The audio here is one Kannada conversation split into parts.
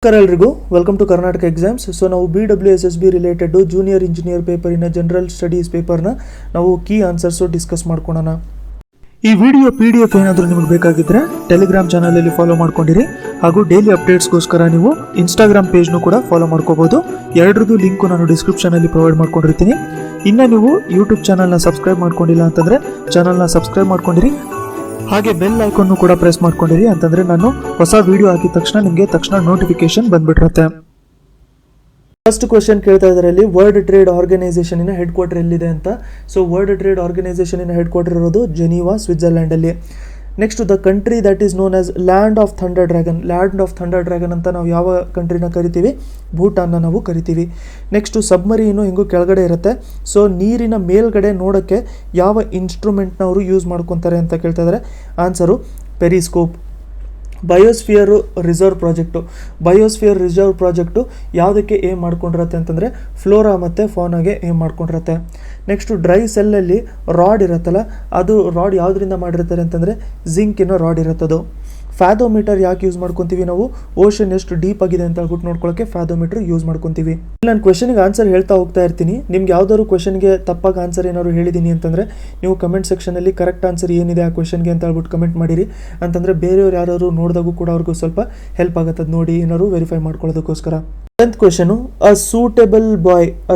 ಎಲ್ರಿಗೂ welcome to Karnataka exams. So ನಾವು BWSSB ರಿಲೇಟೆಡ್ ಜೂನಿಯರ್ ಇಂಜಿನಿಯರ್ ಪೇಪರಿನ ಜನರಲ್ ಸ್ಟಡೀಸ್ ಪೇಪರ್ನ ನಾವು ಕೀ ಆನ್ಸರ್ಸು ಡಿಸ್ಕಸ್ ಮಾಡ್ಕೊಳ್ಳೋಣ. ಈ ವಿಡಿಯೋ PDF ಏನಾದರೂ ನಿಮಗೆ ಬೇಕಾಗಿದ್ದರೆ ಟೆಲಿಗ್ರಾಮ್ ಚಾನಲಲ್ಲಿ ಫಾಲೋ ಮಾಡ್ಕೊಂಡಿರಿ, ಹಾಗೂ ಡೈಲಿ ಅಪ್ಡೇಟ್ಸ್ಗೋಸ್ಕರ ನೀವು ಇನ್ಸ್ಟಾಗ್ರಾಮ್ ಪೇಜ್ನು ಕೂಡ ಫಾಲೋ ಮಾಡ್ಕೋಬೋದು. ಎರಡರದ್ದು ಲಿಂಕು ನಾನು ಡಿಸ್ಕ್ರಿಪ್ಷನಲ್ಲಿ ಪ್ರೊವೈಡ್ ಮಾಡ್ಕೊಂಡಿರ್ತೀನಿ. ಇನ್ನು ನೀವು ಯೂಟ್ಯೂಬ್ ಚಾನಲ್ನ ಸಬ್ಸ್ಕ್ರೈಬ್ ಮಾಡ್ಕೊಂಡಿಲ್ಲ ಅಂತಂದರೆ ಚಾನಲ್ನ ಸಬ್ಸ್ಕ್ರೈಬ್ ಮಾಡ್ಕೊಂಡಿರಿ, ಹಾಗೆ ಬೆಲ್ ಐಕಾನ್ ಕೂಡ ಪ್ರೆಸ್ ಮಾಡ್ಕೊಂಡಿರಿ. ಅಂತಂದ್ರೆ ನಾನು ಹೊಸ ವಿಡಿಯೋ ಹಾಕಿದ ತಕ್ಷಣ ನೋಟಿಫಿಕೇಶನ್ ಬಂದ್ಬಿಟ್ಟಿರುತ್ತೆ. ಫಸ್ಟ್ ಕ್ವೆಶ್ಚನ್ ಕೇಳ್ತಾ ಇದರಲ್ಲಿ world trade organisation head quarter ಎಲ್ಲಿದೆ ಅಂತ. So world trade organisation headquarter ಇರೋದು ಜೆನೀವಾ, ಸ್ವಿಟ್ಜರ್ಲ್ಯಾಂಡ್ ಅಲ್ಲಿ. Next the country that is known as land of thunder dragon. Land of thunder dragon ಅಂತ ನಾವು ಯಾವ ಕಂಟ್ರಿನ ಕರಿತೀವಿ? ಭೂಟಾನ್ನ ನಾವು ಕರಿತೀವಿ. ನೆಕ್ಸ್ಟು ಸಬ್ಮರೀನು ಹಿಂಗೂ ಕೆಳಗಡೆ ಇರುತ್ತೆ. ಸೊ ನೀರಿನ ಮೇಲ್ಗಡೆ ನೋಡೋಕ್ಕೆ ಯಾವ ಇನ್ಸ್ಟ್ರೂಮೆಂಟ್ನ ಅವರು ಯೂಸ್ ಮಾಡ್ಕೊತಾರೆ ಅಂತ ಕೇಳ್ತಾ ಇದ್ದಾರೆ. Answer periscope. Biosphere reserve project ಯಾವುದಕ್ಕೆ ಏಮ್ ಮಾಡ್ಕೊಂಡಿರತ್ತೆ ಅಂತಂದರೆ ಫ್ಲೋರಾ ಮತ್ತು ಫೋನಾಗೆ ಏಮ್ ಮಾಡ್ಕೊಂಡಿರತ್ತೆ. ನೆಕ್ಸ್ಟು ಡ್ರೈ ಸೆಲ್ಲಲ್ಲಿ ರಾಡ್ ಇರುತ್ತಲ್ಲ, ಅದು ರಾಡ್ ಯಾವುದರಿಂದ ಮಾಡಿರ್ತಾರೆ ಅಂತಂದರೆ ಜಿಂಕಿನ ರಾಡ್ ಇರುತ್ತದು. ಫ್ಯಾದೋಮೀಟರ್ ಯಾಕೆ ಯೂಸ್ ಮಾಡ್ಕೊತೀವಿ ನಾವು? ಓಷನ್ ಎಷ್ಟು ಡೀಪ್ ಆಗಿದೆ ಅಂತ ಹೇಳ್ಬಿಟ್ಟು ನೋಡ್ಕೊಳ್ಳೋಕ್ಕೆ ಫ್ಯಾದೋಮೀಟರ್ ಯೂಸ್ ಮಾಡ್ಕೊತೀವಿ. ನಾನು ಕ್ವೆಶನ್ಗೆ ಆನ್ಸರ್ ಹೇಳ್ತಾ ಹೋಗ್ತಾ ಇರ್ತೀನಿ. ನಿಮ್ಗೆ ಯಾವ್ದಾದ್ರು ಕ್ವೆಶನ್ಗೆ ತಪ್ಪಾಗಿ ಆನ್ಸರ್ ಏನಾದ್ರು ಹೇಳಿದ್ದೀನಿ ಅಂತಂದರೆ ನೀವು ಕಮೆಂಟ್ ಸೆಕ್ಷನಲ್ಲಿ ಕರೆಕ್ಟ್ ಆನ್ಸರ್ ಏನಿದೆ ಆ ಕ್ವೆಶನ್ಗೆ ಅಂತ ಹೇಳ್ಬಿಟ್ಟು ಕಮೆಂಟ್ ಮಾಡಿರಿ. ಅಂತಂದರೆ ಬೇರೆಯವ್ರು ಯಾರು ನೋಡಿದಾಗೂ ಕೂಡ ಅವ್ರಿಗೂ ಸ್ವಲ್ಪ ಹೆಲ್ಪ್ ಆಗುತ್ತೆ, ಅದು ನೋಡಿ ಏನಾದ್ರು ವೆರಿಫೈ ಮಾಡ್ಕೊಳ್ಳೋದಕ್ಕೋಸ್ಕರ. 10th ಕ್ವೆಶನು, ಅ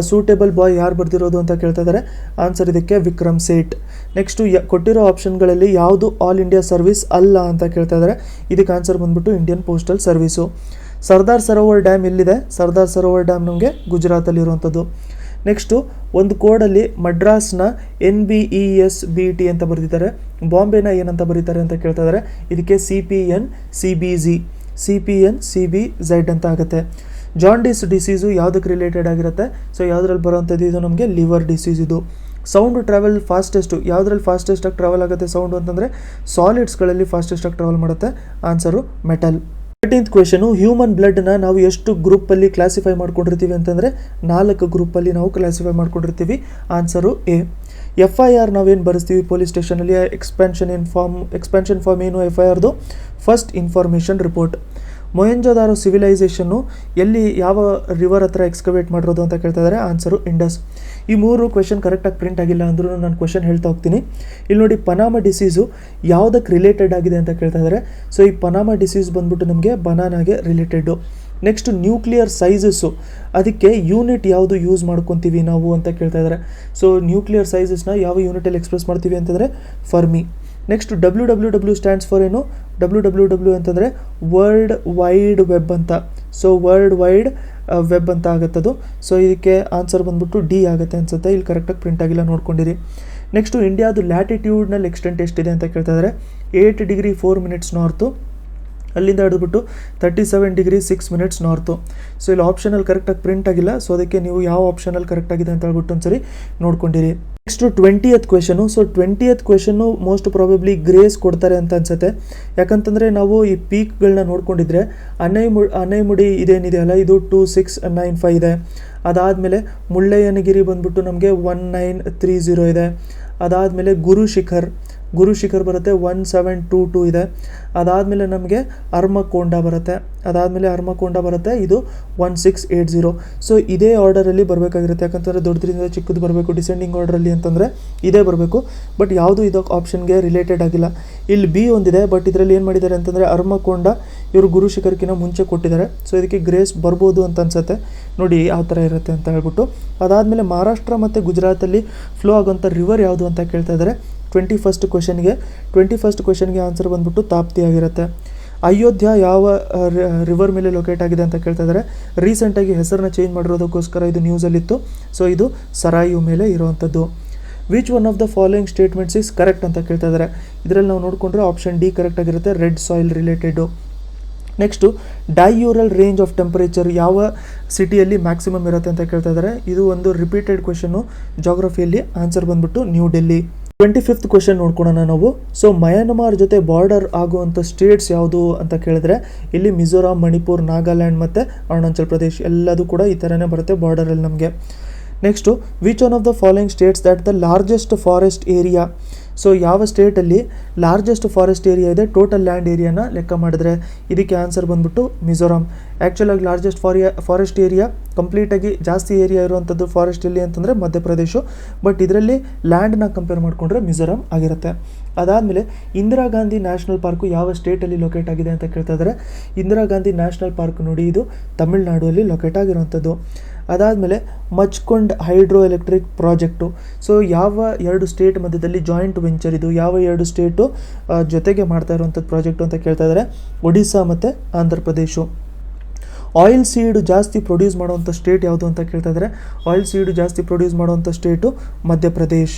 ಸೂಟೇಬಲ್ ಬಾಯ್ ಯಾರು ಬರ್ದಿರೋದು ಅಂತ ಕೇಳ್ತಾ ಇದ್ದಾರೆ. ಆನ್ಸರ್ ಇದಕ್ಕೆ ವಿಕ್ರಮ್ ಸೇಠ್. ನೆಕ್ಸ್ಟು ಕೊಟ್ಟಿರೋ ಆಪ್ಷನ್ಗಳಲ್ಲಿ ಯಾವುದು ಆಲ್ ಇಂಡಿಯಾ ಸರ್ವಿಸ್ ಅಲ್ಲ ಅಂತ ಕೇಳ್ತಾ ಇದ್ದಾರೆ. ಇದಕ್ಕೆ ಆನ್ಸರ್ ಬಂದ್ಬಿಟ್ಟು Indian postal service. Sardar Sarovar dam ಎಲ್ಲಿದೆ? ಸರ್ದಾರ್ ಸರೋವರ್ ಡ್ಯಾಮ್ ನಮಗೆ ಗುಜರಾತಲ್ಲಿರುವಂಥದ್ದು. ನೆಕ್ಸ್ಟು ಒಂದು ಕೋಡಲ್ಲಿ ಮಡ್ರಾಸ್ನ NBESBT ಅಂತ ಬರೆದಿದ್ದಾರೆ, ಬಾಂಬೆನ ಏನಂತ ಬರೀತಾರೆ ಅಂತ ಕೇಳ್ತಾ ಇದ್ದಾರೆ. ಇದಕ್ಕೆ CPNCBZ ಅಂತ ಆಗುತ್ತೆ. ಜಾಂಡಿಸ್ ಡಿಸೀಸು ಯಾವುದಕ್ಕೆ ರಿಲೇಟೆಡ್ ಆಗಿರುತ್ತೆ? ಸೊ ಯಾವುದ್ರಲ್ಲಿ ಬರೋವಂಥದ್ದು ಇದು ನಮಗೆ ಲಿವರ್ ಡಿಸೀಸ್ ಇದು. ಸೌಂಡ್ ಟ್ರಾವೆಲ್ ಫಾಸ್ಟೆಸ್ಟು ಯಾವುದ್ರಲ್ಲಿ ಫಾಸ್ಟೆಸ್ಟಾಗಿ ಟ್ರಾವೆಲ್ ಆಗುತ್ತೆ ಸೌಂಡು ಅಂತಂದರೆ ಸಾಲಿಡ್ಸ್ಗಳಲ್ಲಿ ಫಾಸ್ಟೆಸ್ಟಾಗಿ ಟ್ರಾವೆಲ್ ಮಾಡುತ್ತೆ. Answer metal. 13th question, human ಬ್ಲಡ್ನ ನಾವು ಎಷ್ಟು ಗ್ರೂಪಲ್ಲಿ ಕ್ಲಾಸಿಫೈ ಮಾಡ್ಕೊಂಡಿರ್ತೀವಿ ಅಂತಂದರೆ 4 ಗ್ರೂಪಲ್ಲಿ ನಾವು ಕ್ಲಾಸಿಫೈ ಮಾಡ್ಕೊಂಡಿರ್ತೀವಿ. Answer A. FIR ನಾವೇನು ಬರೆಸ್ತೀವಿ ಪೊಲೀಸ್ ಸ್ಟೇಷನಲ್ಲಿ? ಎಕ್ಸ್ಪೆನ್ಷನ್ ಫಾರ್ಮ್ ಏನು FIRದು? First information report. ಮೊಹೆಂಜೊದಾರೋ ಸಿವಿಲೈಸೇಷನ್ನು ಎಲ್ಲಿ, ಯಾವ ರಿವರ್ ಹತ್ರ ಎಕ್ಸ್ಕವೇಟ್ ಮಾಡಿರೋದು ಅಂತ ಕೇಳ್ತಾ ಇದ್ದಾರೆ. Answer Indus. ಈ 3 ಕ್ವೆಶನ್ ಕರೆಕ್ಟಾಗಿ ಪ್ರಿಂಟ್ ಆಗಿಲ್ಲ ಅಂದ್ರೂ ನಾನು ಕ್ವೆಶನ್ ಹೇಳ್ತಾ ಹೋಗ್ತೀನಿ. ಇಲ್ಲಿ ನೋಡಿ, ಪನಾಮ ಡಿಸೀಸು ಯಾವುದಕ್ಕೆ ರಿಲೇಟೆಡ್ ಆಗಿದೆ ಅಂತ ಕೇಳ್ತಾ ಇದ್ದಾರೆ. ಸೊ ಈ ಪನಾಮ ಡಿಸೀಸ್ ಬಂದ್ಬಿಟ್ಟು ನಮಗೆ ಬನಾನಾಗೆ ರಿಲೇಟೆಡ್ಡು. ನೆಕ್ಸ್ಟ್ ನ್ಯೂಕ್ಲಿಯರ್ ಸೈಜಸ್ಸು, ಅದಕ್ಕೆ ಯೂನಿಟ್ ಯಾವುದು ಯೂಸ್ ಮಾಡ್ಕೊತೀವಿ ನಾವು ಅಂತ ಕೇಳ್ತಾ ಇದ್ದಾರೆ. ಸೊ ನ್ಯೂಕ್ಲಿಯರ್ ಸೈಜಸ್ನ ಯಾವ ಯೂನಿಟಲ್ಲಿ ಎಕ್ಸ್ಪ್ರೆಸ್ ಮಾಡ್ತೀವಿ ಅಂತಂದರೆ Fermi. Next WWW stands for ಏನು? WWW ಅಂತಂದರೆ ವರ್ಲ್ಡ್ ವೈಡ್ ವೆಬ್ ಅಂತ. ಸೊ ವರ್ಲ್ಡ್ ವೈಡ್ ವೆಬ್ ಅಂತ ಆಗುತ್ತದು. ಸೊ ಇದಕ್ಕೆ ಆನ್ಸರ್ ಬಂದ್ಬಿಟ್ಟು ಡಿ ಆಗುತ್ತೆ ಅನ್ಸುತ್ತೆ. ಇಲ್ಲಿ ಕರೆಕ್ಟಾಗಿ ಪ್ರಿಂಟ್ ಆಗಿಲ್ಲ, ನೋಡ್ಕೊಂಡಿರಿ. ನೆಕ್ಸ್ಟು ಇಂಡಿಯಾದು ಲ್ಯಾಟಿಟ್ಯೂಡ್ನಲ್ಲಿ ಎಕ್ಸ್ಟೆಂಟ್ ಎಷ್ಟಿದೆ ಅಂತ ಕೇಳ್ತಾ ಇದ್ದಾರೆ. 8 ಡಿಗ್ರಿ 4 ಮಿನಿಟ್ಸ್ ನಾರ್ತು, ಅಲ್ಲಿಂದ ಹಿಡಿದ್ಬಿಟ್ಟು 37 ಡಿಗ್ರಿ 6 ಮಿನಿಟ್ಸ್ ನಾರ್ತು. ಸೊ ಇಲ್ಲಿ ಆಪ್ಷನಲ್ಲಿ ಕರೆಕ್ಟಾಗಿ ಪ್ರಿಂಟ್ ಆಗಿಲ್ಲ. ಸೊ ಅದಕ್ಕೆ ನೀವು ಯಾವ ಆಪ್ಷನಲ್ಲಿ ಕರೆಕ್ಟ್ ಆಗಿದೆ ಅಂತ ಹೇಳ್ಬಿಟ್ಟು ಒಂದ್ಸರಿ ನೋಡ್ಕೊಂಡಿರಿ. Next 20th question. So 20th question most probably grace ಕೊಡ್ತಾರೆ ಅಂತ ಅನ್ಸುತ್ತೆ. ಯಾಕಂತಂದರೆ ನಾವು ಈ ಪೀಕ್ಗಳನ್ನ ನೋಡ್ಕೊಂಡಿದ್ರೆ ಅನೈಮುಡಿ ಇದೇನಿದೆ ಅಲ್ಲ, ಇದು 2695 ಇದೆ. ಅದಾದಮೇಲೆ ಮುಳ್ಳಯ್ಯನಗಿರಿ ಬಂದ್ಬಿಟ್ಟು ನಮಗೆ 1930 ಇದೆ. ಅದಾದಮೇಲೆ ಗುರುಶಿಖರ್ ಬರುತ್ತೆ 1722 ಇದೆ. ಅದಾದಮೇಲೆ ನಮಗೆ ಅರ್ಮಕೊಂಡ ಬರುತ್ತೆ, ಇದು 1680. ಸೊ ಇದೇ ಆರ್ಡರಲ್ಲಿ ಬರಬೇಕಾಗಿರುತ್ತೆ. ಯಾಕಂತಂದರೆ ದೊಡ್ಡದ್ರಿಂದ ಚಿಕ್ಕದು ಬರಬೇಕು, ಡಿಸೆಂಡಿಂಗ್ ಆರ್ಡ್ರಲ್ಲಿ ಅಂತಂದರೆ ಇದೇ ಬರಬೇಕು. ಬಟ್ ಯಾವುದು ಇದಕ್ಕೆ ಆಪ್ಷನ್ಗೆ ರಿಲೇಟೆಡ್ ಆಗಿಲ್ಲ. ಇಲ್ಲಿ B ಒಂದಿದೆ, ಬಟ್ ಇದರಲ್ಲಿ ಏನು ಮಾಡಿದ್ದಾರೆ ಅಂತಂದರೆ ಅರ್ಮಕೊಂಡ ಇವರು ಗುರುಶಿಖರ್ಕಿಂತ ಮುಂಚೆ ಕೊಟ್ಟಿದ್ದಾರೆ. ಸೊ ಇದಕ್ಕೆ ಗ್ರೇಸ್ ಬರ್ಬೋದು ಅಂತ ಅನ್ಸುತ್ತೆ. ನೋಡಿ ಯಾವ ಥರ ಇರುತ್ತೆ ಅಂತ ಹೇಳ್ಬಿಟ್ಟು. ಅದಾದಮೇಲೆ ಮಹಾರಾಷ್ಟ್ರ ಮತ್ತು ಗುಜರಾತಲ್ಲಿ ಫ್ಲೋ ಆಗೋಂಥ ರಿವರ್ ಯಾವುದು ಅಂತ ಕೇಳ್ತಾ ಇದ್ದಾರೆ. 21st ಕ್ವೆಶನ್ಗೆ ಆನ್ಸರ್ ಬಂದ್ಬಿಟ್ಟು ತಾಪ್ತಿ ಆಗಿರುತ್ತೆ. ಅಯೋಧ್ಯ ಯಾವ ರಿವರ್ ಮೇಲೆ ಲೊಕೇಟ್ ಆಗಿದೆ ಅಂತ ಕೇಳ್ತಾ ಇದ್ದಾರೆ. ರೀಸೆಂಟಾಗಿ ಹೆಸರನ್ನ ಚೇಂಜ್ ಮಾಡಿರೋದಕ್ಕೋಸ್ಕರ ಇದು ನ್ಯೂಸಲ್ಲಿತ್ತು. ಸೊ ಇದು ಸರಾಯು ಮೇಲೆ ಇರುವಂಥದ್ದು. Which one of the following statements is correct ಅಂತ ಕೇಳ್ತಾ ಇದ್ದಾರೆ. ಇದರಲ್ಲಿ ನಾವು ನೋಡಿಕೊಂಡ್ರೆ ಆಪ್ಷನ್ ಡಿ ಕರೆಕ್ಟ್ ಆಗಿರುತ್ತೆ, red soil related. Next diurnal range of temperature ಯಾವ ಸಿಟಿಯಲ್ಲಿ ಮ್ಯಾಕ್ಸಿಮಮ್ ಇರುತ್ತೆ ಅಂತ ಕೇಳ್ತಾ ಇದ್ದಾರೆ. ಇದು ಒಂದು ರಿಪೀಟೆಡ್ ಕ್ವೆಶನ್ನು ಜಾಗ್ರಫಿಯಲ್ಲಿ. ಆನ್ಸರ್ ಬಂದ್ಬಿಟ್ಟು ನ್ಯೂ ಡೆಲ್ಲಿ. 25th ಕ್ವೆಶನ್ ನೋಡ್ಕೊಳ್ಳೋಣ ನಾವು. ಸೊ ಮಯನ್ಮಾರ್ ಜೊತೆ ಬಾರ್ಡರ್ ಆಗುವಂಥ ಸ್ಟೇಟ್ಸ್ ಯಾವುದು ಅಂತ ಕೇಳಿದ್ರೆ ಇಲ್ಲಿ ಮಿಜೋರಾಂ, ಮಣಿಪುರ್, ನಾಗಾಲ್ಯಾಂಡ್ ಮತ್ತು ಅರುಣಾಚಲ್ ಪ್ರದೇಶ್ ಎಲ್ಲದೂ ಕೂಡ ಈ ಥರನೇ ಬರುತ್ತೆ ಬಾರ್ಡರಲ್ಲಿ ನಮಗೆ. Next which one of the following States that the largest forest area. So ಯಾವ ಸ್ಟೇಟಲ್ಲಿ ಲಾರ್ಜೆಸ್ಟ್ ಫಾರೆಸ್ಟ್ ಏರಿಯಾ ಇದೆ ಟೋಟಲ್ ಲ್ಯಾಂಡ್ ಏರಿಯಾನ ಲೆಕ್ಕ ಮಾಡಿದ್ರೆ ಇದಕ್ಕೆ ಆನ್ಸರ್ ಬಂದ್ಬಿಟ್ಟು ಮಿಜೋರಾಂ. ಆ್ಯಕ್ಚುಲಾಗಿ ಲಾರ್ಜೆಸ್ಟ್ ಫಾರೆಸ್ಟ್ ಏರಿಯಾ ಕಂಪ್ಲೀಟಾಗಿ ಜಾಸ್ತಿ ಏರಿಯಾ ಇರುವಂಥದ್ದು ಫಾರೆಸ್ಟ್ ಎಲ್ಲಿ ಅಂತಂದರೆ ಮಧ್ಯಪ್ರದೇಶ, ಬಟ್ ಇದರಲ್ಲಿ ಲ್ಯಾಂಡ್ನ ಕಂಪೇರ್ ಮಾಡಿಕೊಂಡ್ರೆ ಮಿಜೋರಾಂ ಆಗಿರುತ್ತೆ. ಅದಾದಮೇಲೆ ಇಂದಿರಾ ಗಾಂಧಿ ನ್ಯಾಷನಲ್ ಪಾರ್ಕು ಯಾವ ಸ್ಟೇಟಲ್ಲಿ ಲೊಕೇಟ್ ಆಗಿದೆ ಅಂತ ಕೇಳ್ತಾ ಇದ್ದಾರೆ. ಇಂದಿರಾ ಗಾಂಧಿ ನ್ಯಾಷನಲ್ ಪಾರ್ಕ್ ನೋಡಿ ಇದು ತಮಿಳ್ನಾಡುವಲ್ಲಿ ಲೊಕೇಟ್ ಆಗಿರುವಂಥದ್ದು. ಅದಾದಮೇಲೆ ಮಚ್ಕೊಂಡ್ ಹೈಡ್ರೋ ಎಲೆಕ್ಟ್ರಿಕ್ ಪ್ರಾಜೆಕ್ಟು, ಸೊ ಯಾವ 2 ಸ್ಟೇಟ್ ಮಧ್ಯದಲ್ಲಿ ಜಾಯಿಂಟ್ ವೆಂಚರ್ ಇದು, ಯಾವ 2 ಸ್ಟೇಟು ಜೊತೆಗೆ ಮಾಡ್ತಾ ಇರುವಂಥದ್ದು ಪ್ರಾಜೆಕ್ಟು ಅಂತ ಕೇಳ್ತಾ ಇದ್ದಾರೆ. ಒಡಿಸ್ಸಾ ಮತ್ತು ಆಂಧ್ರ ಪ್ರದೇಶ. ಆಯಿಲ್ ಸೀಡ್ ಜಾಸ್ತಿ ಪ್ರೊಡ್ಯೂಸ್ ಮಾಡುವಂಥ ಸ್ಟೇಟ್ ಯಾವುದು ಅಂತ ಕೇಳ್ತಾ ಇದ್ದಾರೆ. ಆಯಿಲ್ ಸೀಡ್ ಜಾಸ್ತಿ ಪ್ರೊಡ್ಯೂಸ್ ಮಾಡುವಂಥ ಸ್ಟೇಟು ಮಧ್ಯಪ್ರದೇಶ್.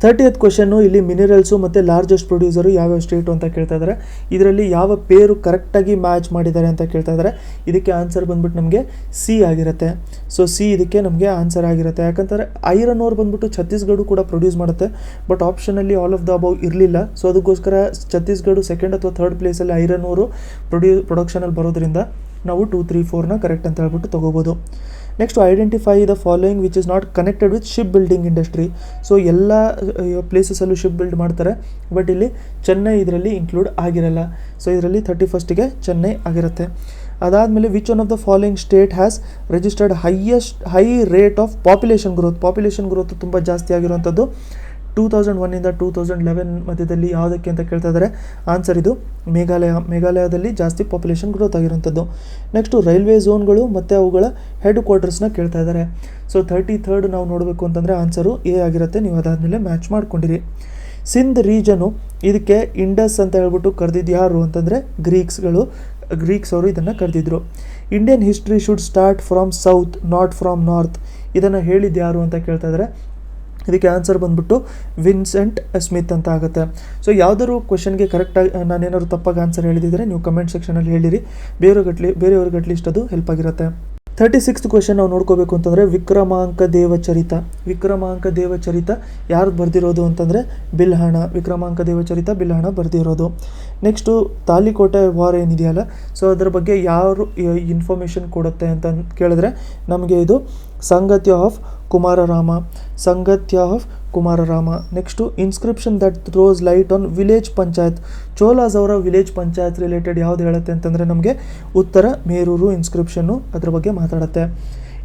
30th ಕ್ವೆಶನ್ನು ಇಲ್ಲಿ ಮಿನರಲ್ಸು ಮತ್ತು ಲಾರ್ಜೆಸ್ಟ್ ಪ್ರೊಡ್ಯೂಸರು ಯಾವ್ಯಾವ ಸ್ಟೇಟು ಅಂತ ಕೇಳ್ತಾ ಇದ್ದಾರೆ. ಇದರಲ್ಲಿ ಯಾವ ಪೇರು ಕರೆಕ್ಟಾಗಿ ಮ್ಯಾಚ್ ಮಾಡಿದ್ದಾರೆ ಅಂತ ಕೇಳ್ತಾ ಇದ್ದಾರೆ. ಇದಕ್ಕೆ ಆನ್ಸರ್ ಬಂದ್ಬಿಟ್ಟು ನಮಗೆ ಸಿ ಆಗಿರುತ್ತೆ. ಸೊ ಸಿ ಇದಕ್ಕೆ ನಮಗೆ ಆನ್ಸರ್ ಆಗಿರುತ್ತೆ. ಯಾಕಂದರೆ ಐರನ್ ಓರ್ ಬಂದ್ಬಿಟ್ಟು ಛತ್ತೀಸ್ಗಢ ಕೂಡ ಪ್ರೊಡ್ಯೂಸ್ ಮಾಡುತ್ತೆ, ಬಟ್ ಆಪ್ಷನಲ್ಲಿ ಆಲ್ ಆಫ್ ದ ಅಬೌವ್ ಇರಲಿಲ್ಲ. ಸೊ ಅದಕ್ಕೋಸ್ಕರ ಛತ್ತೀಸ್ಗಢ 2nd ಅಥವಾ 3rd ಪ್ಲೇಸಲ್ಲಿ ಐರನ್ ಓರು ಪ್ರೊಡಕ್ಷನಲ್ಲಿ ಬರೋದ್ರಿಂದ ನಾವು 2, 3, 4ನ ಕರೆಕ್ಟ್ ಅಂತ ಹೇಳ್ಬಿಟ್ಟು ತೊಗೋಬೋದು. Next identify the following which is not connected with ship building industry. So ಎಲ್ಲ ಪ್ಲೇಸಸಲ್ಲೂ ಶಿಪ್ ಬಿಲ್ಡ್ ಮಾಡ್ತಾರೆ, ಬಟ್ ಇಲ್ಲಿ ಚೆನ್ನೈ ಇದರಲ್ಲಿ ಇನ್ಕ್ಲೂಡ್ ಆಗಿರಲ್ಲ. ಸೊ ಇದರಲ್ಲಿ 31st ಚೆನ್ನೈ ಆಗಿರುತ್ತೆ. ಅದಾದಮೇಲೆ which one of the following state has registered high rate of population growth ತುಂಬ ಜಾಸ್ತಿ ಆಗಿರುವಂಥದ್ದು 2001 2011 ಮಧ್ಯದಲ್ಲಿ ಯಾವುದಕ್ಕೆ ಅಂತ ಕೇಳ್ತಾ ಇದ್ದಾರೆ. ಆನ್ಸರ್ ಇದು ಮೇಘಾಲಯದಲ್ಲಿ ಜಾಸ್ತಿ ಪಾಪ್ಯುಲೇಷನ್ ಗ್ರೋತ್ ಆಗಿರುವಂಥದ್ದು. ನೆಕ್ಸ್ಟು ರೈಲ್ವೆ ಝೋನ್ಗಳು ಮತ್ತು ಅವುಗಳ ಹೆಡ್ ಕ್ವಾರ್ಟರ್ಸ್ನ ಕೇಳ್ತಾ ಇದ್ದಾರೆ. ಸೊ 33rd ನಾವು ನೋಡಬೇಕು ಅಂತಂದರೆ ಆನ್ಸರು ಎ ಆಗಿರುತ್ತೆ. ನೀವು ಅದಾದಮೇಲೆ ಮ್ಯಾಚ್ ಮಾಡ್ಕೊಂಡಿರಿ. ಸಿಂಧ್ ರೀಜನು ಇದಕ್ಕೆ ಇಂಡಸ್ ಅಂತ ಹೇಳ್ಬಿಟ್ಟು ಕರೆದಿದ್ದು ಯಾರು ಅಂತಂದರೆ ಗ್ರೀಕ್ಸ್ ಅವರು ಇದನ್ನು ಕರೆದಿದ್ರು. Indian history should start from south not from north, ಇದನ್ನು ಹೇಳಿದ್ದು ಯಾರು ಅಂತ ಕೇಳ್ತಾ ಇದ್ದಾರೆ. ಇದಕ್ಕೆ ಆನ್ಸರ್ ಬಂದ್ಬಿಟ್ಟು ವಿನ್ಸೆಂಟ್ ಸ್ಮಿತ್ ಅಂತ ಆಗುತ್ತೆ. ಸೊ ಯಾವುದಾದ್ರು ಕ್ವೆಶನ್ಗೆ ಕರೆಕ್ಟಾಗಿ ನಾನೇನಾದ್ರು ತಪ್ಪಾಗಿ ಆನ್ಸರ್ ಹೇಳಿದರೆ ನೀವು ಕಮೆಂಟ್ ಸೆಕ್ಷನಲ್ಲಿ ಹೇಳಿರಿ, ಬೇರೆಯವ್ರಿಗೆ ಅಟ್ಲೀಸ್ಟ್ ಅದು ಹೆಲ್ಪ್ ಆಗಿರುತ್ತೆ. 36th ಕ್ವೆಶನ್ ನಾವು ನೋಡ್ಕೋಬೇಕು ಅಂತಂದರೆ ವಿಕ್ರಮಾಂಕ ದೇವಚರಿತ ಯಾರು ಬರೆದಿರೋದು ಅಂತಂದರೆ ಬಿಲ್ಹಣ. ವಿಕ್ರಮಾಂಕ ದೇವಚರಿತ ಬಿಲ್ಹಣ ಬರೆದಿರೋದು. ನೆಕ್ಸ್ಟು ತಾಲಿಕೋಟೆ ವಾರ್ ಏನಿದೆಯಲ್ಲ, ಸೊ ಅದರ ಬಗ್ಗೆ ಯಾರು ಇನ್ಫಾರ್ಮೇಷನ್ ಕೊಡುತ್ತೆ ಅಂತ ಕೇಳಿದ್ರೆ ನಮಗೆ ಇದು Sangatya of Kumararama. Next inscription that throws light on village panchayat. Cholas ಅವರ ವಿಲೇಜ್ ಪಂಚಾಯತ್ ರಿಲೇಟೆಡ್ ಯಾವ್ದು ಹೇಳುತ್ತೆ ಅಂತಂದರೆ ನಮಗೆ ಉತ್ತರ ಮೇರೂರು ಇನ್ಸ್ಕ್ರಿಪ್ಷನ್ನು ಅದ್ರ ಬಗ್ಗೆ ಮಾತಾಡುತ್ತೆ.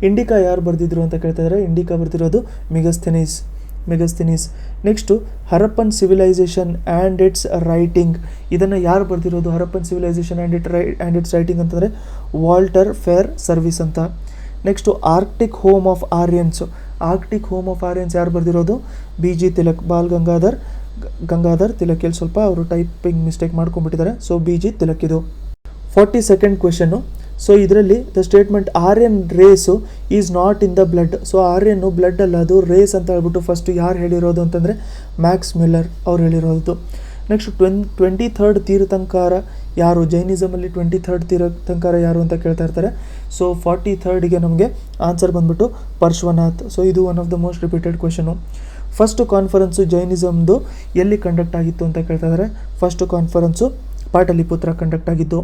ಇಂಡಿಕಾ ಯಾರು ಬರೆದಿದ್ರು ಅಂತ ಕೇಳ್ತಾ ಇದ್ದಾರೆ. ಇಂಡಿಕಾ ಬರೆದಿರೋದು Megasthenes. Next Harappan civilisation and its writing, ಇದನ್ನು ಯಾರು ಬರೆದಿರೋದು Harappan civilisation and its writing ಅಂತಂದರೆ ವಾಲ್ಟರ್ ಫೇರ್ ಸರ್ವಿಸ್ ಅಂತ. Next Arctic home of Aryans ಯಾರು ಬರೆದಿರೋದು BG ತಿಲಕ್, ಗಂಗಾಧರ್ ತಿಲಕ್. ಇಲ್ಲಿ ಸ್ವಲ್ಪ ಅವರು ಟೈಪಿಂಗ್ ಮಿಸ್ಟೇಕ್ ಮಾಡ್ಕೊಂಡ್ಬಿಟ್ಟಿದ್ದಾರೆ. ಸೊ BG ತಿಲಕ್ ಇದು. 42nd question. ಸೊ ಇದರಲ್ಲಿ the statement Aryan race is not in the blood. So Aryan blood ಅಲ್ಲ, ಅದು ರೇಸ್ ಅಂತ ಹೇಳ್ಬಿಟ್ಟು ಫಸ್ಟು ಯಾರು ಹೇಳಿರೋದು ಅಂತಂದರೆ ಮ್ಯಾಕ್ಸ್ ಮಿಲ್ಲರ್ ಅವ್ರು ಹೇಳಿರೋದು. ನೆಕ್ಸ್ಟ್ 23rd ತೀರ್ಥಂಕಾರ ಯಾರು, ಜೈನಿಸಮಲ್ಲಿ 23rd ತೀರ್ಥಂಕಾರ ಯಾರು ಅಂತ ಕೇಳ್ತಾ ಇರ್ತಾರೆ. ಸೊ 43ಗೆ ನಮಗೆ ಆನ್ಸರ್ ಬಂದ್ಬಿಟ್ಟು ಪಾರ್ಶ್ವನಾಥ್. ಸೊ ಇದು one of the most repeated question. First conference ಜೈನಿಸಮ್ದು ಎಲ್ಲಿ ಕಂಡಕ್ಟ್ ಆಗಿತ್ತು ಅಂತ ಕೇಳ್ತಾ ಇದ್ದಾರೆ. ಫಸ್ಟ್ ಕಾನ್ಫರೆನ್ಸು ಪಾಟಲಿಪುತ್ರ ಕಂಡಕ್ಟ್ ಆಗಿದ್ದು.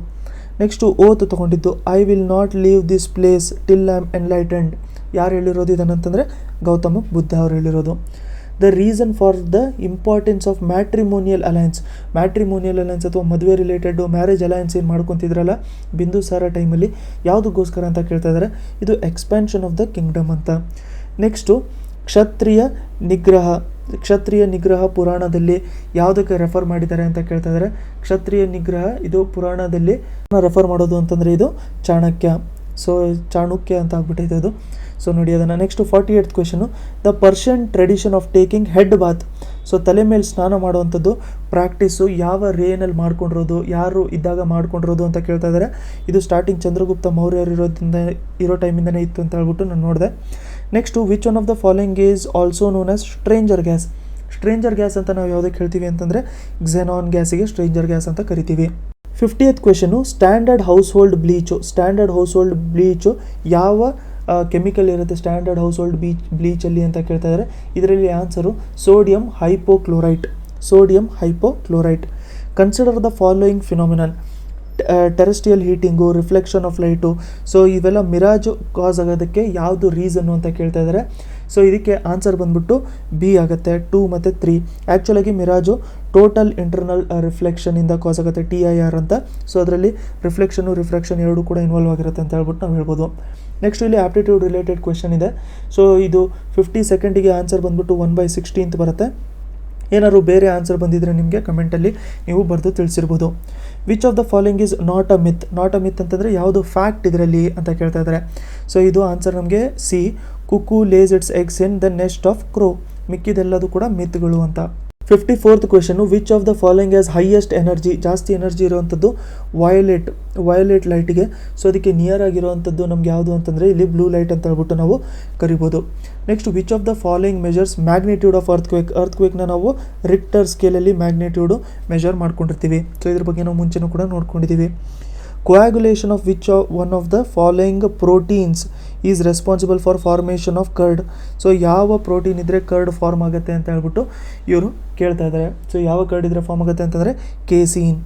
ನೆಕ್ಸ್ಟು ಓತ್ ತೊಗೊಂಡಿದ್ದು I will not leave this place till I am enlightened. ಯಾರು ಹೇಳಿರೋದು ಇದನ್ನಂತಂದರೆ ಗೌತಮ ಬುದ್ಧ ಅವರು ಹೇಳಿರೋದು. The reason for the importance of matrimonial alliance ಅಥವಾ ಮದುವೆ ರಿಲೇಟೆಡು ಮ್ಯಾರೇಜ್ ಅಲಯನ್ಸ್ ಏನು ಮಾಡ್ಕೊತಿದ್ರಲ್ಲ ಬಿಂದುಸಾರ ಟೈಮಲ್ಲಿ, ಯಾವುದಕ್ಕೋಸ್ಕರ ಅಂತ ಕೇಳ್ತಾ ಇದ್ದಾರೆ. ಇದು ಎಕ್ಸ್ಪ್ಯಾನ್ಷನ್ ಆಫ್ ದ ಕಿಂಗ್ಡಮ್ ಅಂತ. ನೆಕ್ಸ್ಟು ಕ್ಷತ್ರಿಯ ನಿಗ್ರಹ ಪುರಾಣದಲ್ಲಿ ಯಾವುದಕ್ಕೆ ರೆಫರ್ ಮಾಡಿದ್ದಾರೆ ಅಂತ ಕೇಳ್ತಾ ಇದ್ದಾರೆ. ಕ್ಷತ್ರಿಯ ನಿಗ್ರಹ ಇದು ಪುರಾಣದಲ್ಲಿ ರೆಫರ್ ಮಾಡೋದು ಅಂತಂದರೆ ಇದು ಚಾಣಕ್ಯ ಅಂತ ಆಗ್ಬಿಟ್ಟಿದೆ ಅದು. ಸೊ ನೋಡಿ ಅದನ್ನು. Next 48th question. The Persian tradition of taking head Baat. So ತಲೆ ಮೇಲೆ ಸ್ನಾನ ಮಾಡುವಂಥದ್ದು ಪ್ರಾಕ್ಟೀಸು ಯಾವ ರೇನಲ್ಲಿ ಮಾಡ್ಕೊಂಡಿರೋದು, ಯಾರು ಇದ್ದಾಗ ಮಾಡ್ಕೊಂಡಿರೋದು ಅಂತ ಕೇಳ್ತಾ ಇದ್ದಾರೆ. ಇದು ಸ್ಟಾರ್ಟಿಂಗ್ ಚಂದ್ರಗುಪ್ತ ಮೌರ್ಯರು ಇರೋ ಟೈಮಿಂದನೇ ಇತ್ತು ಅಂತ ಹೇಳ್ಬಿಟ್ಟು ನಾನು ನೋಡಿದೆ. Next which one of the following is also known as stranger gas ಅಂತ ನಾವು ಯಾವುದಕ್ಕೆ ಹೇಳ್ತೀವಿ ಅಂತಂದರೆ ಕ್ಸೆನಾನ್ ಗ್ಯಾಸಿಗೆ ಸ್ಟ್ರೇಂಜರ್ ಗ್ಯಾಸ್ ಅಂತ ಕರಿತೀವಿ. 50th question. Standard household bleach ಯಾವ ಕೆಮಿಕಲ್ ಇರುತ್ತೆ ಸ್ಟ್ಯಾಂಡರ್ಡ್ ಹೌಸ್ ಹೋಲ್ಡ್ ಬ್ಲೀಚಲ್ಲಿ ಅಂತ ಕೇಳ್ತಾ ಇದ್ದಾರೆ. ಇದರಲ್ಲಿ answer sodium hypochlorite. Consider the following phenomenon. Terrestrial heating, reflection of light. So ಇವೆಲ್ಲ ಮಿರಾಜು ಕಾಸ್ ಆಗೋದಕ್ಕೆ ಯಾವುದು ರೀಸನ್ನು ಅಂತ ಕೇಳ್ತಾ ಇದ್ದಾರೆ. ಸೊ ಇದಕ್ಕೆ ಆನ್ಸರ್ ಬಂದ್ಬಿಟ್ಟು ಬಿ ಆಗುತ್ತೆ 2 ಮತ್ತು 3. ಆ್ಯಕ್ಚುಲಾಗಿ ಮಿರಾಜು ಟೋಟಲ್ ಇಂಟರ್ನಲ್ ರಿಫ್ಲೆಕ್ಷನಿಂದ ಕಾಸ್ ಆಗುತ್ತೆ TIR ಅಂತ. ಸೊ ಅದರಲ್ಲಿ ರಿಫ್ಲೆಕ್ಷನು ರಿಫ್ರಾಕ್ಷನ್ ಎರಡೂ ಕೂಡ ಇನ್ವಾಲ್ವ್ ಆಗಿರುತ್ತೆ ಅಂತ ಹೇಳ್ಬಿಟ್ಟು ನಾವು ಹೇಳ್ಬೋದು. ನೆಕ್ಸ್ಟ್ ಇಲ್ಲಿ ಆಪ್ಟಿಟ್ಯೂಡ್ ರಿಲೇಟೆಡ್ ಕ್ವೆಶನ್ ಇದೆ. ಸೊ ಇದು 50 ಸೆಕೆಂಡಿಗೆ ಆನ್ಸರ್ ಬಂದ್ಬಿಟ್ಟು 1/16 ಬರುತ್ತೆ. ಏನಾದ್ರು ಬೇರೆ ಆನ್ಸರ್ ಬಂದಿದ್ರೆ ನಿಮಗೆ ಕಮೆಂಟಲ್ಲಿ ನೀವು ಬರೆದು ತಿಳಿಸಿರ್ಬೋದು. Which of the following is not a myth. Not a myth ಅಂತಂದರೆ ಯಾವುದು ಫ್ಯಾಕ್ಟ್ ಇದರಲ್ಲಿ ಅಂತ ಕೇಳ್ತಾ ಇದ್ದಾರೆ. ಸೊ ಇದು ಆನ್ಸರ್ ನಮಗೆ C, cuckoo lays its eggs in the nest of crow. ಮಿಕ್ಕಿದೆಲ್ಲದು ಕೂಡ ಮಿತ್ಗಳು ಅಂತ. 54th question, which of the following has highest energy. ಜಾಸ್ತಿ ಎನರ್ಜಿ ಇರುವಂಥದ್ದು ವಯೋಲೆಟ್ ಲೈಟಿಗೆ. ಸೊ ಅದಕ್ಕೆ ನಿಯರ್ ಆಗಿರುವಂಥದ್ದು ನಮ್ಗೆ ಯಾವುದು ಅಂತಂದರೆ ಇಲ್ಲಿ ಬ್ಲೂ ಲೈಟ್ ಅಂತ ಹೇಳ್ಬಿಟ್ಟು ನಾವು ಕರಿಬೋದು. Next, which of the following measures magnitude of ಅರ್ತ್ಕ್ವೇಕ್ನ ನಾವು ರಿಕ್ಟರ್ ಸ್ಕೇಲಲ್ಲಿ ಮ್ಯಾಗ್ನಿಟ್ಯೂಡು ಮೆಜರ್ ಮಾಡ್ಕೊಂಡಿರ್ತೀವಿ. ಸೊ ಇದ್ರ ಬಗ್ಗೆ ನಾವು ಮುಂಚೆನೂ ಕೂಡ ನೋಡ್ಕೊಂಡಿದ್ದೀವಿ. Coagulation of which one of the following proteins is responsible for formation of curd. So ಯಾವ ಪ್ರೋಟೀನ್ ಇದ್ದರೆ ಕರ್ಡ್ ಫಾರ್ಮ್ ಆಗುತ್ತೆ ಅಂತ ಹೇಳ್ಬಿಟ್ಟು ಇವರು ಕೇಳ್ತಾ ಇದ್ದಾರೆ. ಸೊ ಯಾವ ಕರ್ಡ್ ಇದ್ದರೆ ಫಾರ್ಮ್ ಆಗುತ್ತೆ ಅಂತಂದರೆ casein.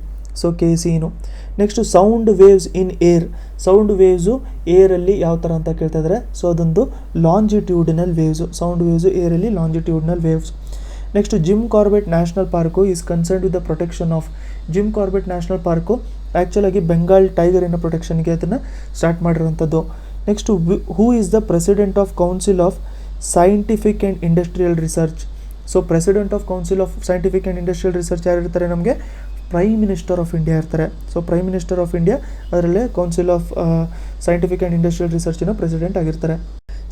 So casein. Next sound waves in air. Sound waves ಏರಲ್ಲಿ ಯಾವ ಥರ ಅಂತ ಕೇಳ್ತಾ ಇದ್ದಾರೆ. ಸೊ ಅದೊಂದು ಲಾಂಜಿಟ್ಯೂಡಿನಲ್ ವೇವ್ಸು. ಸೌಂಡ್ ವೇವ್ಸು ಏರಲ್ಲಿ longitudinal waves. Next, Jim Corbett national park is concerned with the protection of. Jim Corbett national park ಆ್ಯಕ್ಚುಲಾಗಿ ಬೆಂಗಾಲ್ ಟೈಗರಿನ ಪ್ರೊಟೆಕ್ಷನ್ಗೆ ಅದನ್ನು ಸ್ಟಾರ್ಟ್ ಮಾಡಿರುವಂಥದ್ದು. Next, who is the president of council of scientific and industrial research. So president of council of scientific and industrial research ಯಾರು ಇರ್ತಾರೆ ನಮಗೆ? ಪ್ರೈಮ್ ಮಿನಿಸ್ಟರ್ ಆಫ್ ಇಂಡಿಯಾ ಇರ್ತಾರೆ. So prime minister of India ಅದರಲ್ಲೇ council of scientific and industrial ರಿಸರ್ಚಿನ ಪ್ರೆಸಿಡೆಂಟ್ ಆಗಿರ್ತಾರೆ.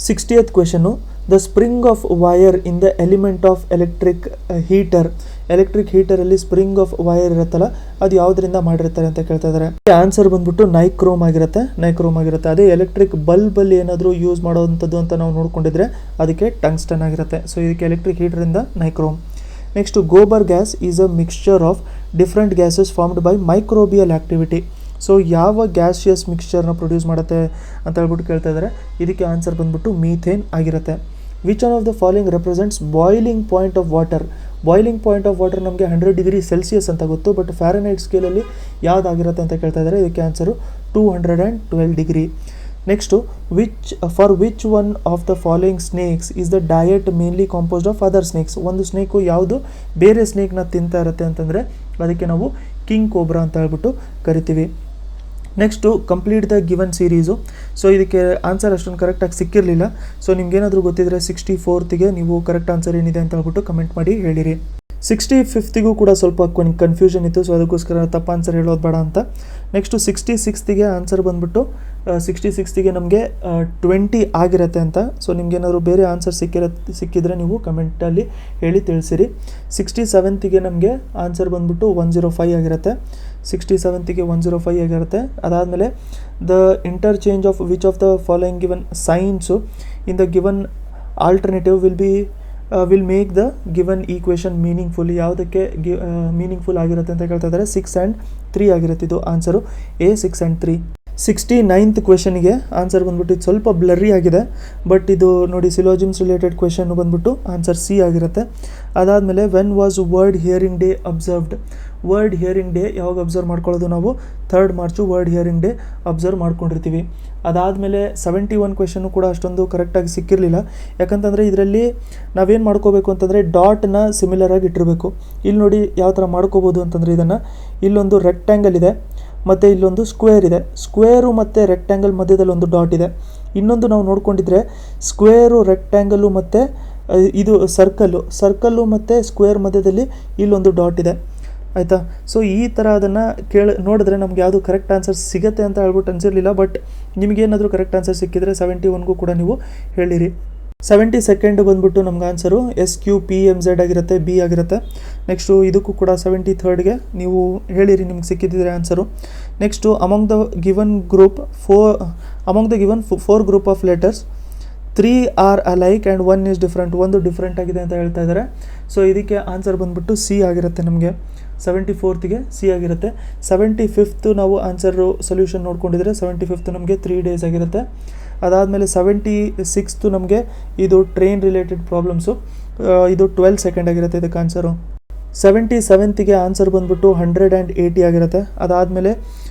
60th question, the spring of wire in the element of electric heater. Electric ಹೀಟರಲ್ಲಿ ಸ್ಪ್ರಿಂಗ್ ಆಫ್ ವೈರ್ ಇರುತ್ತಲ್ಲ, ಅದು ಯಾವುದರಿಂದ ಮಾಡಿರ್ತಾರೆ ಅಂತ ಕೇಳ್ತಾ ಇದ್ದಾರೆ. ಆನ್ಸರ್ ಬಂದ್ಬಿಟ್ಟು ನೈಕ್ರೋಮ್ ಆಗಿರುತ್ತೆ. ಅದೇ ಎಲೆಕ್ಟ್ರಿಕ್ ಬಲ್ಬಲ್ಲಿ ಏನಾದರೂ ಯೂಸ್ ಮಾಡೋವಂಥದ್ದು ಅಂತ ನಾವು ನೋಡ್ಕೊಂಡಿದ್ರೆ ಅದಕ್ಕೆ ಟಂಗ್ಸ್ಟನ್ ಆಗಿರುತ್ತೆ. ಸೊ ಇದಕ್ಕೆ ಎಲೆಕ್ಟ್ರಿಕ್ ಹೀಟರಿಂದ nichrome. Next, gobar gas is a mixture of different gases formed by microbial activity. So ಯಾವ ಗ್ಯಾಸಿಯಸ್ ಮಿಕ್ಸ್ಚರ್ನ ಪ್ರೊಡ್ಯೂಸ್ ಮಾಡುತ್ತೆ ಅಂತ ಹೇಳ್ಬಿಟ್ಟು ಕೇಳ್ತಾ ಇದ್ದಾರೆ. ಇದಕ್ಕೆ ಆನ್ಸರ್ ಬಂದ್ಬಿಟ್ಟು ಮೀಥೇನ್ ಆಗಿರುತ್ತೆ. Which one of the following represents boiling point of water. Boiling point of water ನಮಗೆ 100 ಡಿಗ್ರಿ ಸೆಲ್ಸಿಯಸ್ ಅಂತ ಗೊತ್ತು, ಬಟ್ ಫ್ಯಾರನೈಟ್ ಸ್ಕೇಲಲ್ಲಿ ಯಾವುದಾಗಿರುತ್ತೆ ಅಂತ ಕೇಳ್ತಾ ಇದ್ದಾರೆ. ಇದಕ್ಕೆ answer 212 degree. Next, which one of the following snakes is the diet mainly composed of other snakes. ಒಂದು ಸ್ನೇಕು ಯಾವುದು ಬೇರೆ ಸ್ನೇಕ್ನ ತಿಂತಾ ಇರುತ್ತೆ ಅಂತಂದರೆ ಅದಕ್ಕೆ ನಾವು ಕಿಂಗ್ ಕೋಬ್ರಾ ಅಂತ ಹೇಳ್ಬಿಟ್ಟು ಕರಿತೀವಿ. Next, complete the given series. So ಇದಕ್ಕೆ ಆನ್ಸರ್ ಅಷ್ಟೊಂದು ಕರೆಕ್ಟಾಗಿ ಸಿಕ್ಕಿರಲಿಲ್ಲ. ಸೊ ನಿಮ್ಗೇನಾದರೂ ಗೊತ್ತಿದ್ದರೆ 64th ನೀವು ಕರೆಕ್ಟ್ ಆನ್ಸರ್ ಏನಿದೆ ಅಂತ ಹೇಳ್ಬಿಟ್ಟು ಕಮೆಂಟ್ ಮಾಡಿ ಹೇಳಿರಿ. 65th ಕೂಡ ಸ್ವಲ್ಪ ಕನ್ಫ್ಯೂಷನ್ ಇತ್ತು. ಸೊ ಅದಕ್ಕೋಸ್ಕರ ತಪ್ಪು ಆನ್ಸರ್ ಹೇಳೋದು ಬೇಡ ಅಂತ. ನೆಕ್ಸ್ಟು 66th ಆನ್ಸರ್ ಬಂದ್ಬಿಟ್ಟು 66th ನಮಗೆ 20 ಆಗಿರುತ್ತೆ ಅಂತ. ಸೊ ನಿಮ್ಗೇನಾದ್ರು ಬೇರೆ ಆನ್ಸರ್ ಸಿಕ್ಕಿದ್ರೆ ನೀವು ಕಮೆಂಟಲ್ಲಿ ಹೇಳಿ ತಿಳಿಸಿರಿ. 67th ನಮಗೆ ಆನ್ಸರ್ ಬಂದ್ಬಿಟ್ಟು 105 ಆಗಿರುತ್ತೆ. 67th 105 ಆಗಿರುತ್ತೆ. ಅದಾದಮೇಲೆ the interchange of which of the following given signs in the given alternative will make the given equation meaningful. ಯಾವುದಕ್ಕೆ ಮೀನಿಂಗ್ಫುಲ್ ಆಗಿರುತ್ತೆ ಅಂತ ಕೇಳ್ತಾ ಇದ್ದಾರೆ. 6 and 3 ಆಗಿರುತ್ತೆ. ಇದು ಆನ್ಸರು A, 6 and 3. 69th ಕ್ವೆಶನ್ಗೆ ಆನ್ಸರ್ ಬಂದ್ಬಿಟ್ಟು ಇದು ಸ್ವಲ್ಪ ಬ್ಲರ್ರಿ ಆಗಿದೆ, ಬಟ್ ಇದು ನೋಡಿ ಸಿಲೋಜಿಮ್ಸ್ ರಿಲೇಟೆಡ್ ಕ್ವೆಶನ್ ಬಂದ್ಬಿಟ್ಟು ಆನ್ಸರ್ ಸಿ ಆಗಿರುತ್ತೆ. ಅದಾದಮೇಲೆ when was world hearing day observed. World hearing day ಯಾವಾಗ ಅಬ್ಸರ್ವ್ ಮಾಡ್ಕೊಳ್ಳೋದು ನಾವು? 3rd March world hearing day observe ಮಾಡ್ಕೊಂಡಿರ್ತೀವಿ. ಅದಾದಮೇಲೆ 71 ಕ್ವೆಶನ್ನು ಕೂಡ ಅಷ್ಟೊಂದು ಕರೆಕ್ಟಾಗಿ ಸಿಕ್ಕಿರಲಿಲ್ಲ. ಯಾಕಂತಂದರೆ ಇದರಲ್ಲಿ ನಾವೇನು ಮಾಡ್ಕೋಬೇಕು ಅಂತಂದರೆ ಡಾಟ್ನ ಸಿಮಿಲರಾಗಿ ಇಟ್ಟಿರಬೇಕು. ಇಲ್ಲಿ ನೋಡಿ ಯಾವ ಥರ ಮಾಡ್ಕೋಬೋದು ಅಂತಂದರೆ ಇದನ್ನು ಇಲ್ಲೊಂದು ರೆಕ್ಟ್ಯಾಂಗಲ್ ಇದೆ ಮತ್ತು ಇಲ್ಲೊಂದು ಸ್ಕ್ವೇರ್ ಇದೆ. ಸ್ಕ್ವೇರು ಮತ್ತು ರೆಕ್ಟ್ಯಾಂಗಲ್ ಮಧ್ಯದಲ್ಲಿ ಒಂದು ಡಾಟ್ ಇದೆ. ಇನ್ನೊಂದು ನಾವು ನೋಡ್ಕೊಂಡಿದ್ರೆ ಸ್ಕ್ವೇರು ರೆಕ್ಟ್ಯಾಂಗಲ್ಲು ಮತ್ತು ಇದು ಸರ್ಕಲ್ಲು ಮತ್ತು ಸ್ಕ್ವೇರ್ ಮಧ್ಯದಲ್ಲಿ ಇಲ್ಲೊಂದು ಡಾಟ್ ಇದೆ. ಆಯಿತಾ? ಸೊ ಈ ಥರ ಅದನ್ನು ನೋಡಿದ್ರೆ ನಮ್ಗೆ ಯಾವುದು ಕರೆಕ್ಟ್ ಆನ್ಸರ್ ಸಿಗುತ್ತೆ ಅಂತ ಹೇಳ್ಬಿಟ್ಟು ಅನಿಸಿರಲಿಲ್ಲ. ಬಟ್ ನಿಮಗೇನಾದರೂ ಕರೆಕ್ಟ್ ಆನ್ಸರ್ ಸಿಕ್ಕಿದ್ರೆ 71 ಕೂಡ ನೀವು ಹೇಳಿರಿ. 72nd ಬಂದ್ಬಿಟ್ಟು ನಮ್ಗೆ ಆನ್ಸರು SQPMZ ಆಗಿರುತ್ತೆ, ಬಿ ಆಗಿರುತ್ತೆ. ನೆಕ್ಸ್ಟು ಇದಕ್ಕೂ ಕೂಡ 73rd ನೀವು ಹೇಳಿರಿ ನಿಮ್ಗೆ ಸಿಕ್ಕಿದ್ದರೆ answer. Next among the given 4 group of letters 3 are alike and 1 is different. ಒಂದು ಡಿಫ್ರೆಂಟ್ ಆಗಿದೆ ಅಂತ ಹೇಳ್ತಾ ಇದ್ದಾರೆ. ಸೊ ಇದಕ್ಕೆ ಆನ್ಸರ್ ಬಂದ್ಬಿಟ್ಟು ಸಿ ಆಗಿರುತ್ತೆ. ನಮಗೆ 74th ಸಿ ಆಗಿರುತ್ತೆ. 75th ನಾವು ಆನ್ಸರು ಸೊಲ್ಯೂಷನ್ ನೋಡ್ಕೊಂಡಿದ್ರೆ 75th ನಮಗೆ 3 days ಆಗಿರುತ್ತೆ. ಅದಾದಮೇಲೆ 76th ನಮಗೆ ಇದು ಟ್ರೈನ್ ರಿಲೇಟೆಡ್ ಪ್ರಾಬ್ಲಮ್ಸು, ಇದು 12 seconds ಆಗಿರುತ್ತೆ ಇದಕ್ಕೆ ಆನ್ಸರು. 77th ಆನ್ಸರ್ ಬಂದ್ಬಿಟ್ಟು 180 ಆಗಿರುತ್ತೆ. ಅದಾದಮೇಲೆ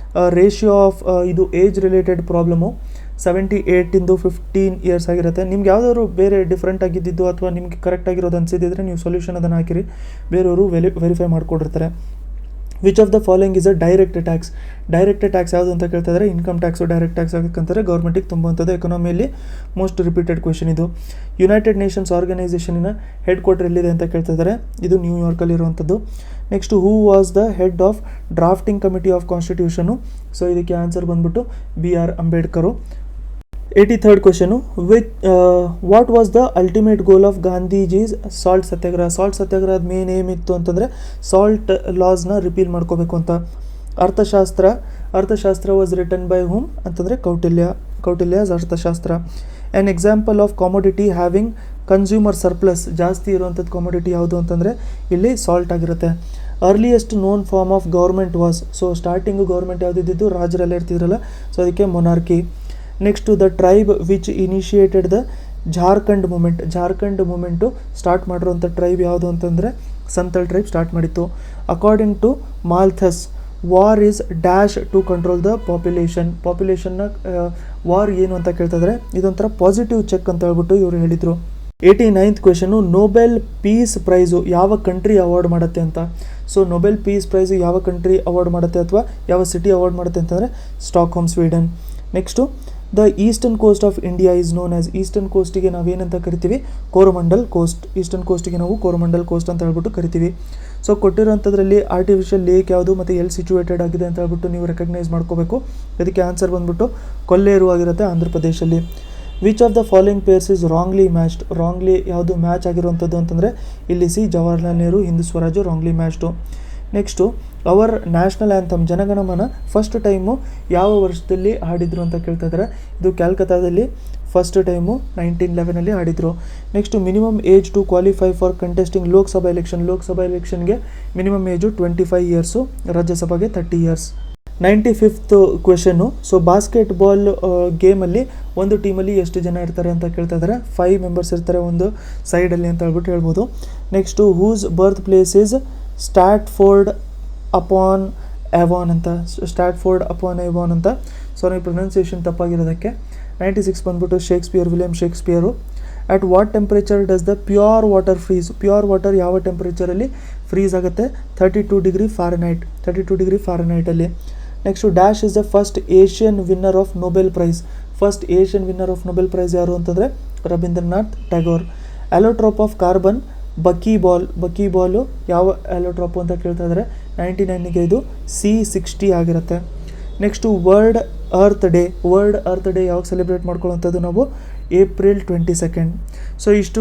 ರೇಷಿಯೋ ಆಫ್ ಇದು ಏಜ್ ರಿಲೇಟೆಡ್ ಪ್ರಾಬ್ಲಮು 78 15 ಇಯರ್ಸ್ ಆಗಿರುತ್ತೆ. ನಿಮ್ಗೆ ಯಾವುದಾದ್ರು ಬೇರೆ ಡಿಫ್ರೆಂಟ್ ಆಗಿದ್ದು ಅಥವಾ ನಿಮಗೆ ಕರೆಕ್ಟ್ ಆಗಿರೋದು ಅನಿಸಿದ್ರೆ ನೀವು ಸೊಲ್ಯೂಷನ್ ಅದನ್ನು ಹಾಕಿರಿ, ಬೇರೆಯವರು ವೆರಿಫೈ ಮಾಡಿಕೊಡಿರ್ತಾರೆ. Which of the following is a direct tax. Direct tax ಯಾವುದು ಅಂತ ಕೇಳ್ತಾ ಇದ್ದಾರೆ, ಇನ್ಕಮ್ ಟ್ಯಾಕ್ಸು ಡೈರೆಕ್ಟ್ ಟ್ಯಾಕ್ಸ್ ಆಗಬೇಕಂತಾರೆ ಗೌರ್ಮೆಂಟಿಗೆ ತುಂಬುವಂಥದ್ದು. ಎಕನಾಮಿಯಲ್ಲಿ ಮೋಸ್ಟ್ ರಿಪೀಟೆಡ್ ಕ್ವೆಶನ್ ಇದು. ಯುನೈಟೆಡ್ ನೇಷನ್ಸ್ ಆರ್ಗನೈಸೇಷನಿನ ಹೆಡ್ ಕ್ವಾರ್ಟರ್ ಎಲ್ಲಿದೆ ಅಂತ ಕೇಳ್ತಾ ಇದ್ದಾರೆ, ಇದು ನ್ಯೂಯಾರ್ಕಲ್ಲಿ ಇರುವಂಥದ್ದು. Next, who was the head of drafting committee of constitution. So ಇದಕ್ಕೆ ಆನ್ಸರ್ ಬಂದ್ಬಿಟ್ಟು BR Ambedkar. 83rd question, what was the ultimate goal of Gandhiji's salt satyagraha. Salt ಸತ್ಯಾಗ್ರಹದ main aim ಇತ್ತು ಅಂತಂದರೆ ಸಾಲ್ಟ್ ಲಾಸ್ನ ರಿಪೀಲ್ ಮಾಡ್ಕೋಬೇಕು ಅಂತ. ಅರ್ಥಶಾಸ್ತ್ರ ವಾಸ್ ರಿಟನ್ ಬೈ ಹೂಮ್ ಅಂತಂದರೆ Kautilya's Arthashastra. An example of commodity having consumer surplus, ಜಾಸ್ತಿ ಇರುವಂಥದ್ದು ಕಾಮೊಡಿಟಿ ಯಾವುದು ಅಂತಂದರೆ ಇಲ್ಲಿ ಸಾಲ್ಟ್ ಆಗಿರುತ್ತೆ. Earliest known form of government was, so starting government ಯಾವುದಿದ್ದು ರಾಜರೆಲ್ಲ ಇರ್ತಿದ್ರಲ್ಲ, ಸೊ ಅದಕ್ಕೆ monarchy. Next, the tribe which initiated the Jharkhand movement start ಮಾಡಿರುವಂಥ ಟ್ರೈಬ್ ಯಾವುದು ಅಂತಂದರೆ ಸಂತಲ್ ಟ್ರೈಬ್ ಸ್ಟಾರ್ಟ್ ಮಾಡಿತ್ತು. According to Malthus, war is dash to control the ಪಾಪ್ಯುಲೇಷನ್ನ ವಾರ್ ಏನು ಅಂತ ಕೇಳ್ತಾ ಇದ್ದಾರೆ. ಇದೊಂಥರ ಪಾಸಿಟಿವ್ ಚೆಕ್ ಅಂತ ಹೇಳ್ಬಿಟ್ಟು ಇವರು ಹೇಳಿದರು. 89th question, Nobel peace prize ಯಾವ ಕಂಟ್ರಿ ಅವಾರ್ಡ್ ಮಾಡುತ್ತೆ ಅಂತ. ಸೊ ನೊಬೆಲ್ ಪೀಸ್ ಪ್ರೈಸು ಯಾವ ಕಂಟ್ರಿ ಅವಾರ್ಡ್ ಮಾಡುತ್ತೆ ಅಥವಾ ಯಾವ ಸಿಟಿ ಅವಾರ್ಡ್ ಮಾಡುತ್ತೆ ಅಂತಂದರೆ Stockholm, Sweden. Next, the eastern coast of India is known as, eastern ಕೋಸ್ಟಿಗೆ ನಾವೇನಂತ ಕರಿತೀವಿ, ಕೋರಮಂಡಲ್ ಕೋಸ್ಟ್. ಈಸ್ಟರ್ನ್ ಕೋಸ್ಟಿಗೆ ನಾವು ಕೋರಮಂಡಲ್ ಕೋಸ್ಟ್ ಅಂತ ಹೇಳ್ಬಿಟ್ಟು ಕರಿತೀವಿ. ಸೊ ಕೊಟ್ಟಿರೋಂಥದ್ರಲ್ಲಿ ಆರ್ಟಿಫಿಷಿಯಲ್ ಲೇಕ್ ಯಾವುದು ಮತ್ತು ಎಲ್ಲಿ ಸಿಚುವೇಟೆಡ್ ಆಗಿದೆ ಅಂತ ಹೇಳ್ಬಿಟ್ಟು ನೀವು ರೆಕಗ್ನೈಸ್ ಮಾಡ್ಕೋಬೇಕು. ಇದಕ್ಕೆ ಆನ್ಸರ್ ಬಂದ್ಬಿಟ್ಟು ಕೊಲ್ಲೇರು ಆಗಿರುತ್ತೆ ಆಂಧ್ರ ಪ್ರದೇಶಲ್ಲಿ. Which of the following pairs is wrongly matched. Wrongly ಯಾವುದು ಮ್ಯಾಚ್ ಆಗಿರುವಂಥದ್ದು ಅಂತಂದರೆ ಇಲ್ಲಿ Jawaharlal Nehru, Hindu Swaraj wrongly matched. Next, our national anthem Jana Gana Mana first time ಯಾವ ವರ್ಷದಲ್ಲಿ ಹಾಡಿದರು ಅಂತ ಕೇಳ್ತಾ ಇದ್ದಾರೆ. ಇದು ಕ್ಯಾಲ್ಕತ್ತಾದಲ್ಲಿ ಫಸ್ಟ್ ಟೈಮು 1911 ಹಾಡಿದರು. Next, minimum age to qualify for contesting Lok Sabha ಎಲೆಕ್ಷನ್ಗೆ ಮಿನಿಮಮ್ ಏಜು 25 ಇಯರ್ಸು, ರಾಜ್ಯಸಭೆಗೆ 30 years. 95th question, so basketball ಗೇಮಲ್ಲಿ ಒಂದು ಟೀಮಲ್ಲಿ ಎಷ್ಟು ಜನ ಇರ್ತಾರೆ ಅಂತ ಕೇಳ್ತಾ ಇದ್ದಾರೆ. 5 ಮೆಂಬರ್ಸ್ ಇರ್ತಾರೆ ಒಂದು ಸೈಡಲ್ಲಿ ಅಂತ ಹೇಳ್ಬಿಟ್ಟು ಹೇಳ್ಬೋದು. Next, whose birth place is Stratford upon Avon ಅಂತ. ಸಾರಿ ಪ್ರೊನೌನ್ಸಿಯೇಷನ್ ತಪ್ಪಾಗಿರೋದಕ್ಕೆ. 96 ಬಂದ್ಬಿಟ್ಟು William Shakespeare. At what temperature does the pure water freeze. Pure water ಯಾವ ಟೆಂಪ್ರೇಚರಲ್ಲಿ ಫ್ರೀಸ್ ಆಗುತ್ತೆ, 32 ಡಿಗ್ರಿ ಫಾರೆನ್ಹೈಟಲ್ಲಿ. Next, dash is the first Asian winner of Nobel prize. First Asian winner of Nobel prize ಯಾರು ಅಂತಂದರೆ Rabindranath Tagore. Allotrope of carbon bucky ball ಯಾವ ಅಲೋಟ್ರೋಪು ಅಂತ ಕೇಳ್ತಾ ಇದ್ದಾರೆ. 99ಗೆ ಇದು C60 ಆಗಿರುತ್ತೆ. ನೆಕ್ಸ್ಟು, ವರ್ಲ್ಡ್ ಅರ್ತ್ ಡೇ ಯಾವಾಗ ಸೆಲೆಬ್ರೇಟ್ ಮಾಡ್ಕೊಳ್ಳೋಂಥದ್ದು ನಾವು, April 22. ಸೊ ಇಷ್ಟು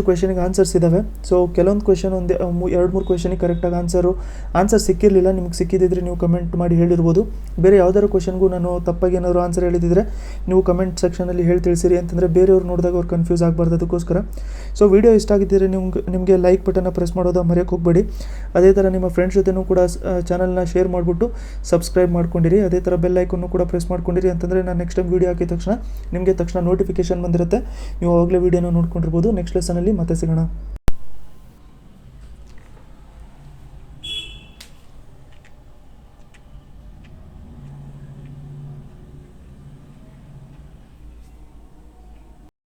ಕ್ವೆಶನಿಗೆ ಆನ್ಸರ್ಸ್ ಇದ್ದಾವೆ. ಸೊ ಕೆಲವೊಂದು ಕ್ವೆಶನ್ 2-3 ಕ್ವೆಶನಿಗೆ ಕರೆಕ್ಟಾಗಿ ಆನ್ಸರ್ ಸಿಕ್ಕಿರಲಿಲ್ಲ. ನಿಮ್ಗೆ ಸಿಕ್ಕಿದ್ದಿದ್ರೆ ನೀವು ಕಮೆಂಟ್ ಮಾಡಿ ಹೇಳಿರ್ಬೋದು. ಬೇರೆ ಯಾವ್ದಾದ್ರು ಕ್ವೆಶನ್ಗೂ ನಾನು ತಪ್ಪಾಗಿ ಏನಾದರೂ ಆನ್ಸರ್ ಹೇಳಿದಿದ್ರೆ ನೀವು ಕಮೆಂಟ್ ಸೆಕ್ಷನಲ್ಲಿ ಹೇಳಿ ತಿಳಿಸಿರಿ, ಅಂತಂದರೆ ಬೇರೆಯವ್ರು ನೋಡಿದಾಗ ಅವ್ರು ಕನ್ಫ್ಯೂಸ್ ಆಗಬಾರ್ದು, ಅದಕ್ಕೋಸ್ಕರ. ಸೊ ವಿಡಿಯೋ ಇಷ್ಟ ಆಗಿದ್ದರೆ ನಿಮಗೆ ಲೈಕ್ ಬಟನ್ನ ಪ್ರೆಸ್ ಮಾಡೋದು ಮರೆಯೋಕ್ಕೆ ಹೋಗಬೇಡಿ. ಅದೇ ಥರ ನಿಮ್ಮ ಫ್ರೆಂಡ್ಸ್ ಜೊತೆನೂ ಕೂಡ ಚಾನಲ್ನ ಶೇರ್ ಮಾಡಿಬಿಟ್ಟು ಸಬ್ಸ್ಕ್ರೈಬ್ ಮಾಡ್ಕೊಂಡಿರಿ. ಅದೇ ಥರ ಬೆಲ್ ಐಕನ್ನು ಕೂಡ ಪ್ರೆಸ್ ಮಾಡ್ಕೊಂಡಿರಿ, ಅಂತಂದರೆ ನಾನು ನೆಕ್ಸ್ಟ್ ಟೈಮ್ ವೀಡಿಯೋ ಹಾಕಿದ ತಕ್ಷಣ ನಿಮಗೆ ನೋಟಿಫಿಕೇಶನ್ ಬಂದಿರುತ್ತೆ. ನೀವು ಆವಾಗಲೇ ವೀಡಿಯೋನ ನೋಡ್ಕೊಂಡಿರ್ಬೋದು. ನೆಕ್ಸ್ಟ್ ಲೆಸನಲ್ಲಿ ಮತ್ತೆ ಸಿಗೋಣ.